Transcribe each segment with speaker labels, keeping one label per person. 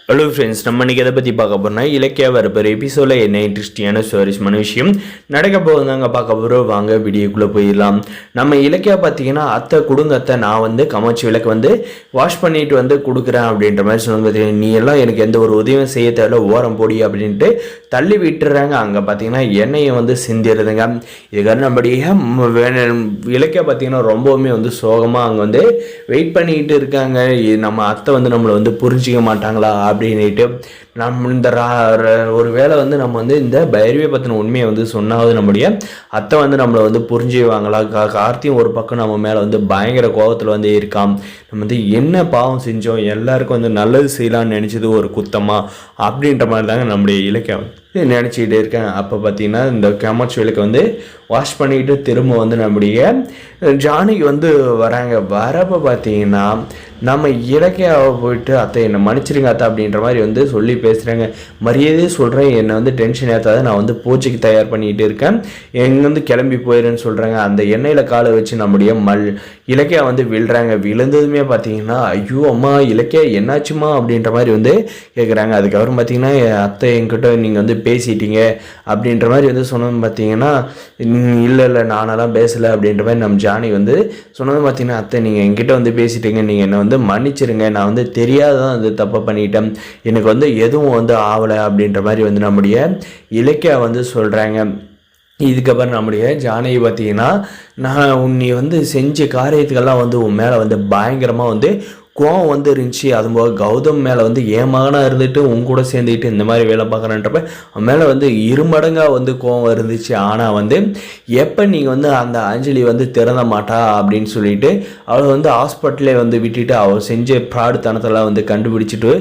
Speaker 1: Hello friends, நம்ம இன்றைக்கி எதை பற்றி பார்க்க போகிறோம்னா இலக்கியா வரப்போகிற எபிசோடில் என்ன இன்ட்ரெஸ்டிங்கான சுவாரஸ்யமான விஷயம் நடக்க போகுதாங்க பார்க்க போகிறோம். வாங்க வீடியோக்குள்ளே போயிடலாம். நம்ம இலக்கியா பார்த்தீங்கன்னா அத்தை கொடுங்க அத்தை, நான் வந்து கமாச்சி விளக்கு வந்து வாஷ் பண்ணிட்டு வந்து கொடுக்குறேன் அப்படின்ற மாதிரி சொன்னது. பார்த்தீங்கன்னா நீ எல்லாம் எனக்கு எந்த ஒரு உதவியும் செய்ய தேவையில்ல, ஓரம் போடி அப்படின்ட்டு தள்ளி விட்டுறாங்க. அங்கே பார்த்தீங்கன்னா எண்ணெயை வந்து சிந்திடுதுங்க. இதுக்காக நம்முடைய இலக்கியா பார்த்தீங்கன்னா ரொம்பவுமே வந்து சோகமாக அங்கே வந்து வெயிட் பண்ணிக்கிட்டு இருக்காங்க. நம்ம அத்தை வந்து நம்மளை வந்து புரிஞ்சிக்க மாட்டாங்களா அப்படின்ட்டு நம்ம இந்த ஒரு வேளை வந்து நம்ம வந்து இந்த பைரவியை பற்றின உண்மையை வந்து சொன்னாவது நம்முடைய அத்தை வந்து நம்மளை வந்து புரிஞ்சுவாங்களா. கார்த்தியும் ஒரு பக்கம் நம்ம மேலே வந்து பயங்கர கோபத்தில் வந்து இருக்கான். நம்ம வந்து என்ன பாவம் செஞ்சோம், எல்லாருக்கும் வந்து நல்லது செய்யலாம்னு நினச்சது ஒரு குத்தமா அப்படின்ற மாதிரி தாங்க நம்முடைய இலக்கியம் நினச்சிக்கிட்டே இருக்கேன். அப்போ பார்த்தீங்கன்னா இந்த காமாட்சி விளக்கை வந்து வாஷ் பண்ணிக்கிட்டு திரும்ப வந்து நம்முடைய ஜானகி வந்து வராங்க. வரப்போ பார்த்தீங்கன்னா நம்ம இலக்கியாவை போயிட்டு அத்தை என்னை மன்னிச்சிருங்க அத்தை அப்படின்ற மாதிரி வந்து சொல்லி பேசுகிறாங்க. மரியாதையே சொல்கிறேன், என்னை வந்து டென்ஷன் ஏற்றாத, நான் வந்து பூஜைக்கு தயார் பண்ணிக்கிட்டு இருக்கேன், எங்கேருந்து கிளம்பி போயிடுன்னு சொல்கிறாங்க. அந்த எண்ணெயில் காலை வச்சு நம்முடைய இலக்கியா வந்து விழுறாங்க. விழுந்ததுமே பார்த்தீங்கன்னா ஐயோ அம்மா இலக்கியா என்னாச்சுமா அப்படின்ற மாதிரி வந்து கேட்குறாங்க. அதுக்கப்புறம் பார்த்தீங்கன்னா அத்தை என்கிட்ட நீங்கள் வந்து பேசிட்டீங்க அப்படின்ற மாதிரி வந்து சொன்னது பார்த்தீங்கன்னா இல்லை நானெல்லாம் பேசலை அப்படின்ற மாதிரி நம்ம ஜானி வந்து சொன்னது பார்த்தீங்கன்னா அத்தை நீங்கள் என்கிட்ட வந்து பேசிட்டீங்க, நீங்கள் என்னை வந்து மன்னிச்சிருங்க, நான் வந்து தெரியாதான் வந்து தப்பு பண்ணிட்டேன், எனக்கு வந்து எதுவும் வந்து ஆகலை அப்படின்ற மாதிரி வந்து நம்முடைய இலக்கியா வந்து சொல்கிறாங்க. இதுக்கப்புறம் நம்முடைய ஜானகி பார்த்தீங்கன்னா நீ வந்து செஞ்ச காரியத்துக்கெல்லாம் வந்து உன் மேலே வந்து பயங்கரமாக வந்து கோவம் வந்து இருந்துச்சு. அதுபோக கௌதம் மேலே வந்து ஏமாகனாக இருந்துட்டு உன் கூட சேர்ந்துக்கிட்டு இந்த மாதிரி வேலை பார்க்குறன்றப்ப அவன் மேலே வந்து இருமடங்காக வந்து கோவம் இருந்துச்சு. ஆனால் வந்து எப்போ நீங்கள் வந்து அந்த அஞ்சலி வந்து திறந்த மாட்டா அப்படின்னு சொல்லிட்டு அவளை வந்து ஹாஸ்பிட்டலே வந்து விட்டுட்டு அவள் செஞ்ச ப்ராடுத்தனத்தெல்லாம் வந்து கண்டுபிடிச்சிட்டு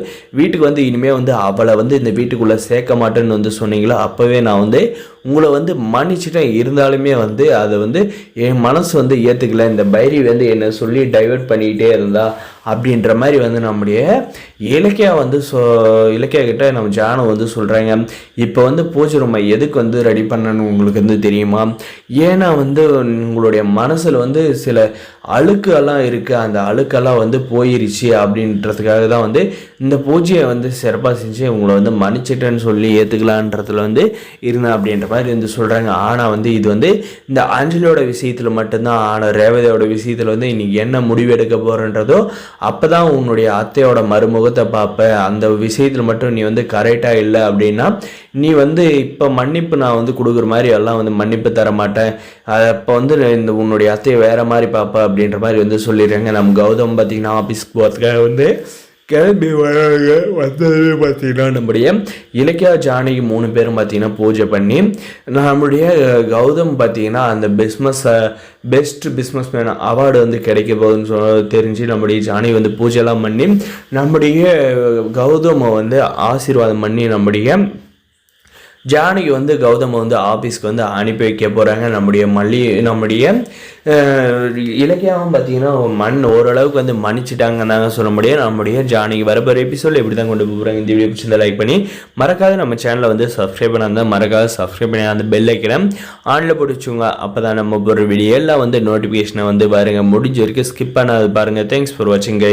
Speaker 1: வீட்டுக்கு வந்து இனிமேல் வந்து அவளை வந்து இந்த வீட்டுக்குள்ளே சேர்க்க மாட்டேன்னு வந்து சொன்னீங்களோ அப்போவே நான் வந்து உங்களை வந்து மன்னிச்சுட்டேன். இருந்தாலுமே வந்து அதை வந்து என் மனசு வந்து ஏற்றுக்கல, இந்த பைரி வந்து என்னை சொல்லி டைவெர்ட் பண்ணிக்கிட்டே இருந்தா அப்படின்ற மாதிரி வந்து நம்முடைய இலக்கியா வந்து இலக்கியா கிட்ட நம்ம ஜானம் வந்து சொல்கிறாங்க. இப்போ வந்து பூஜை ரூமை எதுக்கு வந்து ரெடி பண்ணணும்னு உங்களுக்கு வந்து தெரியுமா? ஏன்னா வந்து உங்களுடைய மனசில் வந்து சில அழுக்கெல்லாம் இருக்குது, அந்த அழுக்கெல்லாம் வந்து போயிருச்சு அப்படின்றதுக்காக தான் வந்து இந்த பூஜையை வந்து சிறப்பாக செஞ்சு உங்களை வந்து மன்னிச்சிட்டேன்னு சொல்லி ஏற்றுக்கலான்றதுல வந்து இருந்தேன் அப்படின்ற மாதிரி வந்து சொல்கிறாங்க. ஆனால் வந்து இது வந்து இந்த அஞ்சலியோட விஷயத்தில் மட்டும்தான். ஆனால் ரேவதியோட விஷயத்தில் வந்து இன்னைக்கு என்ன முடிவெடுக்க போகிறன்றதோ அப்போ தான் உன்னுடைய அத்தையோட மறுமுகத்தை பார்ப்ப. அந்த விஷயத்தில் மட்டும் நீ வந்து கரெக்டாக இல்லை அப்படின்னா நீ வந்து இப்போ மன்னிப்பு நான் வந்து கொடுக்குற மாதிரி எல்லாம் வந்து மன்னிப்பு தர மாட்டேன், அப்போ வந்து இந்த உன்னுடைய அத்தையை வேறு மாதிரி பார்ப்ப அப்படின்ற மாதிரி வந்து சொல்லிடுறாங்க. நம்ம கௌதம் பார்த்திங்கன்னா ஆஃபீஸ்க்கு போகிறதுக்காக வந்து கிளம்பி வராங்க. வந்தது பார்த்தீங்கன்னா நம்முடைய இலக்கியா ஜானகி 3 பேரும் பார்த்தீங்கன்னா பூஜை பண்ணி நம்முடைய கௌதம் பார்த்தீங்கன்னா அந்த பெஸ்ட் பிஸ்னஸ் மேன் அவார்டு வந்து கிடைக்க போகுதுன்னு தெரிஞ்சு நம்முடைய ஜானகி வந்து பூஜைலாம் பண்ணி நம்முடைய கௌதமை வந்து ஆசீர்வாதம் பண்ணி நம்முடைய ஜானகி வந்து கௌதமை வந்து ஆஃபீஸ்க்கு வந்து அனுப்பி வைக்க போகிறாங்க. நம்முடைய இலக்கியாவும் பார்த்தீங்கன்னா ஓரளவுக்கு வந்து மன்னிச்சிட்டாங்கன்னு தாங்க சொல்ல முடியும். நம்முடைய ஜானகி வரப்போகிற எபிசோட் எப்படி தான் கொண்டு போகிறாங்க. இந்த வீடியோ பிடிச்சிருந்தா லைக் பண்ணி மறக்காத நம்ம சேனலை வந்து சப்ஸ்கிரைப் பண்ணால் மறக்காத சப்ஸ்கிரைப் பண்ணி அந்த பெல் ஐக்கனை ஆனில் போட்டுச்சுங்க. அப்போ தான் நம்ம ஒரு வீடியோ எல்லாம் வந்து நோட்டிஃபிகேஷனை வந்து பாருங்கள். முடிஞ்ச வரைக்கும் ஸ்கிப் பண்ணாது பாருங்கள். தேங்க்ஸ் ஃபார் வாட்சிங்.